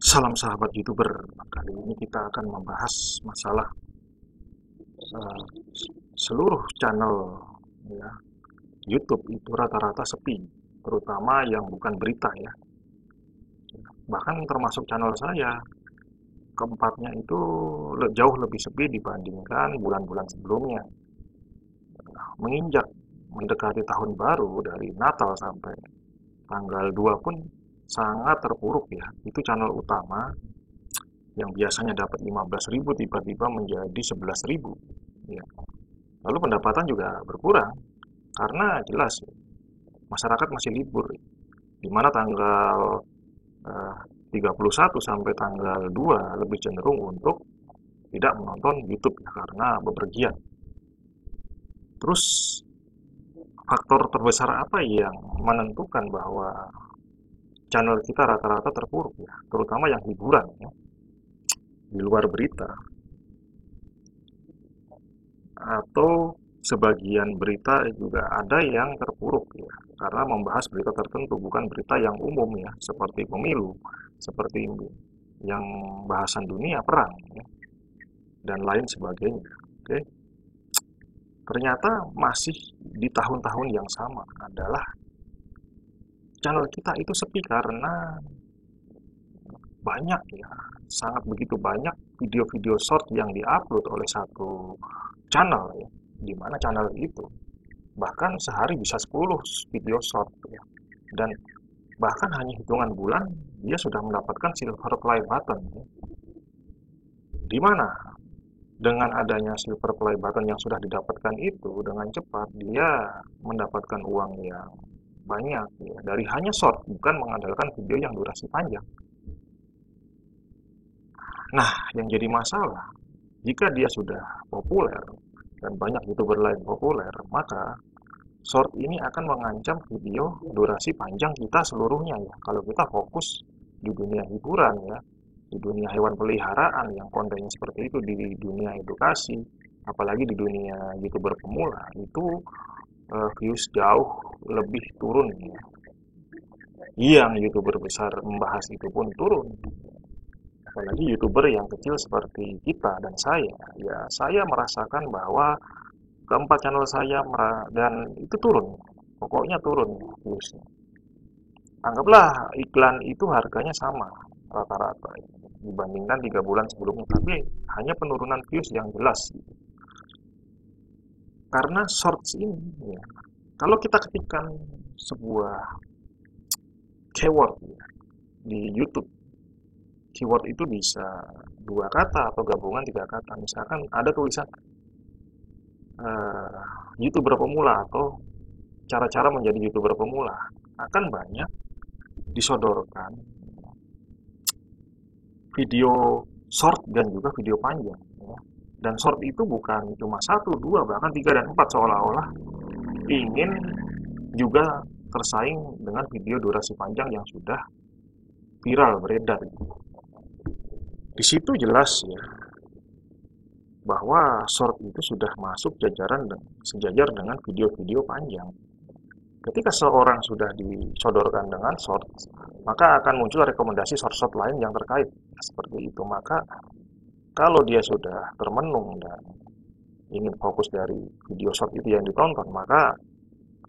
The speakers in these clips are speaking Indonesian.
Salam sahabat YouTuber. Kali ini kita akan membahas masalah eh, seluruh channel ya, YouTube itu rata-rata sepi, terutama yang bukan berita ya. Bahkan termasuk channel saya, keempatnya itu jauh lebih sepi dibandingkan bulan-bulan sebelumnya. Menginjak mendekati tahun baru dari Natal sampai tanggal 2 pun sangat terpuruk ya. Itu channel utama yang biasanya dapat 15.000 tiba-tiba menjadi 11.000 ya. Lalu pendapatan juga berkurang karena jelas masyarakat masih libur, di mana tanggal eh, 31 sampai tanggal 2 lebih cenderung untuk tidak menonton YouTube ya, karena bepergian. Terus faktor terbesar apa yang menentukan bahwa channel kita rata-rata terpuruk ya, terutama yang hiburan ya, di luar berita atau sebagian berita juga ada yang terpuruk ya, karena membahas berita tertentu bukan berita yang umum ya, seperti pemilu, seperti yang bahasan dunia perang ya, dan lain sebagainya. Oke, ternyata masih di tahun-tahun yang sama adalah channel kita itu sepi karena banyak ya, sangat begitu banyak video-video short yang diupload oleh satu channel ya, di mana channel itu bahkan sehari bisa 10 video short ya. Dan bahkan hanya hitungan bulan dia sudah mendapatkan silver play button ya. Di mana dengan adanya silver play button yang sudah didapatkan itu dengan cepat dia mendapatkan uang yang banyak ya, dari hanya short, bukan mengandalkan video yang durasi panjang. Nah, yang jadi masalah jika dia sudah populer dan banyak youtuber lain populer, maka short ini akan mengancam video durasi panjang kita seluruhnya ya. Kalau kita fokus di dunia hiburan ya, di dunia hewan peliharaan yang kontennya seperti itu, di dunia edukasi, apalagi di dunia youtuber pemula, itu views jauh lebih turun ya. Yang youtuber besar membahas itu pun turun. Apalagi youtuber yang kecil seperti kita dan saya, ya saya merasakan bahwa keempat channel saya dan itu turun, pokoknya turun viewsnya. Anggaplah iklan itu harganya sama rata-rata dibandingkan 3 bulan sebelumnya, tapi hanya penurunan views yang jelas karena shorts ini ya. Kalau kita ketikkan sebuah keyword ya, di YouTube, keyword itu bisa 2 kata atau gabungan 3 kata. Misalkan ada tulisan uh, YouTuber pemula atau cara-cara menjadi YouTuber pemula, akan banyak disodorkan video short dan juga video panjang ya. Dan short itu bukan cuma 1, 2, bahkan 3 dan 4, seolah-olah ingin juga tersaing dengan video durasi panjang yang sudah viral beredar gitu. Di situ jelas ya bahwa short itu sudah masuk sejajar dengan video-video panjang. Ketika seorang sudah disodorkan dengan short, maka akan muncul rekomendasi short-short lain yang terkait seperti itu. Maka kalau dia sudah termenung dan ingin fokus dari video short itu yang ditonton, maka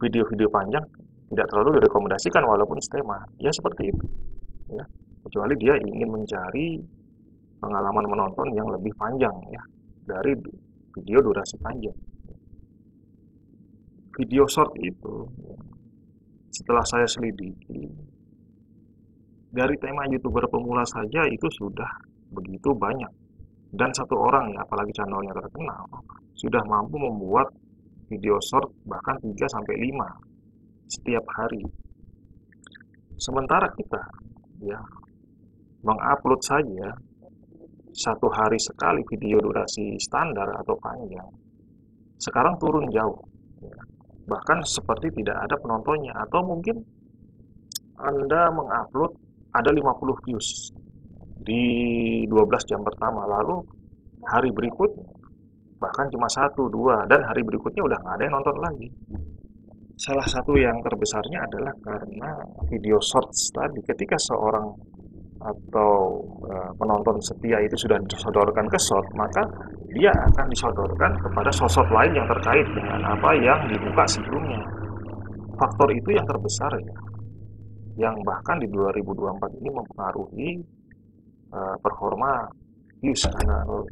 video-video panjang tidak terlalu direkomendasikan walaupun istimewa. Ya seperti itu. Ya. Kecuali dia ingin mencari pengalaman menonton yang lebih panjang ya, dari video durasi panjang. Video short itu setelah saya selidiki, dari tema YouTuber pemula saja itu sudah begitu banyak. Dan satu orang ya, apalagi channelnya terkenal, sudah mampu membuat video short bahkan 3 sampai 5 setiap hari. Sementara kita ya mengupload saja satu hari sekali video durasi standar atau panjang, sekarang turun jauh ya. Bahkan seperti tidak ada penontonnya, atau mungkin Anda mengupload ada 50 views di 12 jam pertama, lalu hari berikutnya bahkan cuma 1, 2, dan hari berikutnya udah nggak ada yang nonton lagi. Salah satu yang terbesarnya adalah karena video shorts tadi. Ketika seorang atau penonton setia itu sudah disodorkan ke short, maka dia akan disodorkan kepada sosok lain yang terkait dengan apa yang dibuka sebelumnya. Faktor itu yang terbesar ya, yang bahkan di 2024 ini mempengaruhi performa views channel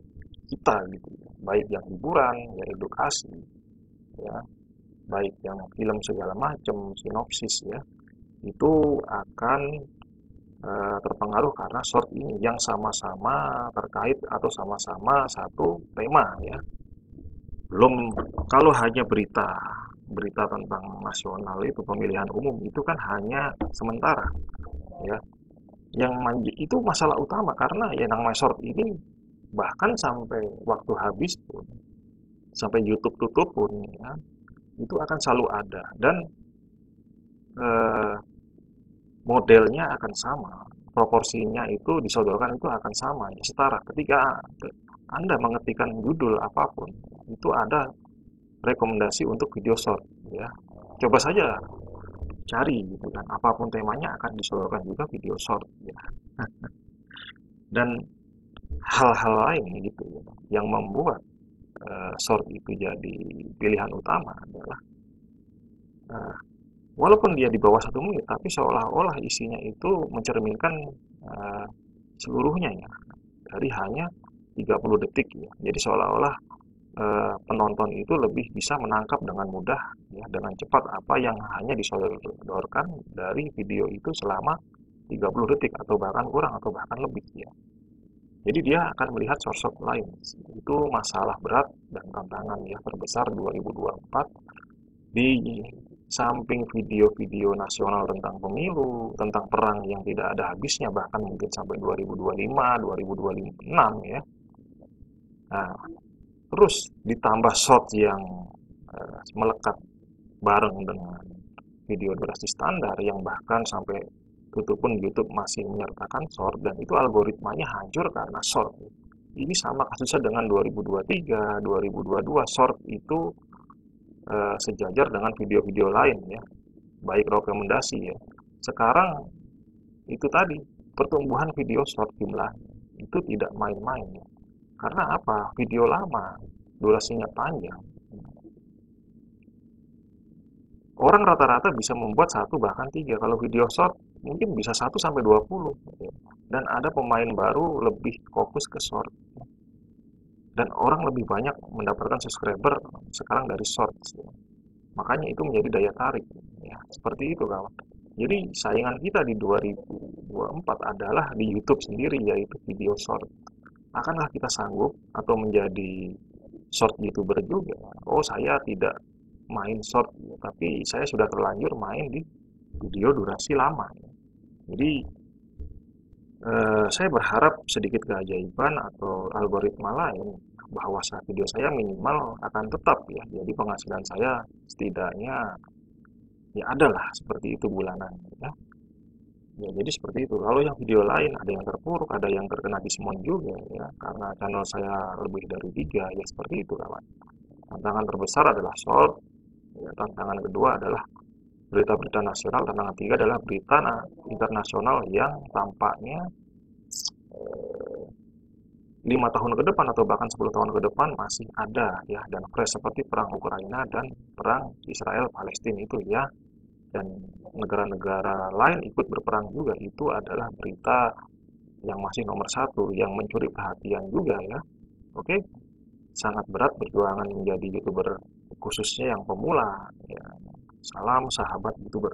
kita gitu, baik yang hiburan, ya edukasi, ya baik yang film segala macam, sinopsis ya, itu akan terpengaruh karena short ini yang sama-sama terkait atau sama-sama satu tema ya. Belum kalau hanya berita tentang nasional itu pemilihan umum itu kan hanya sementara ya. Yang itu masalah utama karena ya namanya short ini bahkan sampai waktu habis pun, sampai YouTube tutup pun ya, itu akan selalu ada dan eh, modelnya akan sama, proporsinya itu disodorkan itu akan sama, ya, setara. Ketika Anda mengetikkan judul apapun, itu ada rekomendasi untuk video short, ya. Coba saja cari, gitu kan. Apapun temanya akan disodorkan juga video short, ya. Dan hal-hal lain gitu, yang membuat short itu jadi pilihan utama adalah walaupun dia di bawah 1 menit, tapi seolah-olah isinya itu mencerminkan seluruhnya ya, dari hanya 30 detik ya. Jadi seolah-olah penonton itu lebih bisa menangkap dengan mudah ya, dengan cepat apa yang hanya disodorkan dari video itu selama 30 detik atau bahkan kurang atau bahkan lebih ya. Jadi dia akan melihat sosok lain. Itu masalah berat dan tantangan ya terbesar 2024 di samping video-video nasional tentang pemilu, tentang perang yang tidak ada habisnya, bahkan mungkin sampai 2025, 2026 ya. Nah, terus ditambah short yang melekat bareng dengan video durasi standar yang bahkan sampai tutup pun YouTube masih menyertakan short dan itu algoritmanya hancur karena short. Ini sama kasusnya dengan 2023, 2022 short itu sejajar dengan video-video lain ya, baik rekomendasi ya. Sekarang itu tadi pertumbuhan video short jumlah itu tidak main-main ya. Karena apa? Video lama durasinya panjang. Orang rata-rata bisa membuat 1 bahkan 3. Kalau video short mungkin bisa 1 sampai 20 ya. Dan ada pemain baru lebih fokus ke short. Dan orang lebih banyak mendapatkan subscriber sekarang dari shorts ya. Makanya itu menjadi daya tarik ya. Seperti itu kawan. Jadi saingan kita di 2024 adalah di YouTube sendiri, yaitu video short. Akankah kita sanggup atau menjadi short YouTuber juga? Oh, saya tidak main short ya, tapi saya sudah terlanjur main di video durasi lama ya. Jadi saya berharap sedikit keajaiban atau algoritma lain bahwa video saya minimal akan tetap ya, jadi penghasilan saya setidaknya ya adalah seperti itu bulanan ya. Ya jadi seperti itu. Kalau yang video lain ada yang terpuruk, ada yang terkena dismount juga ya, karena channel saya lebih dari 3 ya, seperti itu kawan. Tantangan terbesar adalah short ya, tantangan kedua adalah berita-berita nasional, tantangan ketiga adalah berita internasional yang tampaknya 5 tahun ke depan atau bahkan 10 tahun ke depan masih ada ya, dan fresh, seperti perang Ukraina dan perang Israel Palestina itu ya, dan negara-negara lain ikut berperang juga. Itu adalah berita yang masih nomor 1 yang mencuri perhatian juga ya. Oke, sangat berat perjuangan menjadi YouTuber khususnya yang pemula ya. Salam sahabat YouTuber.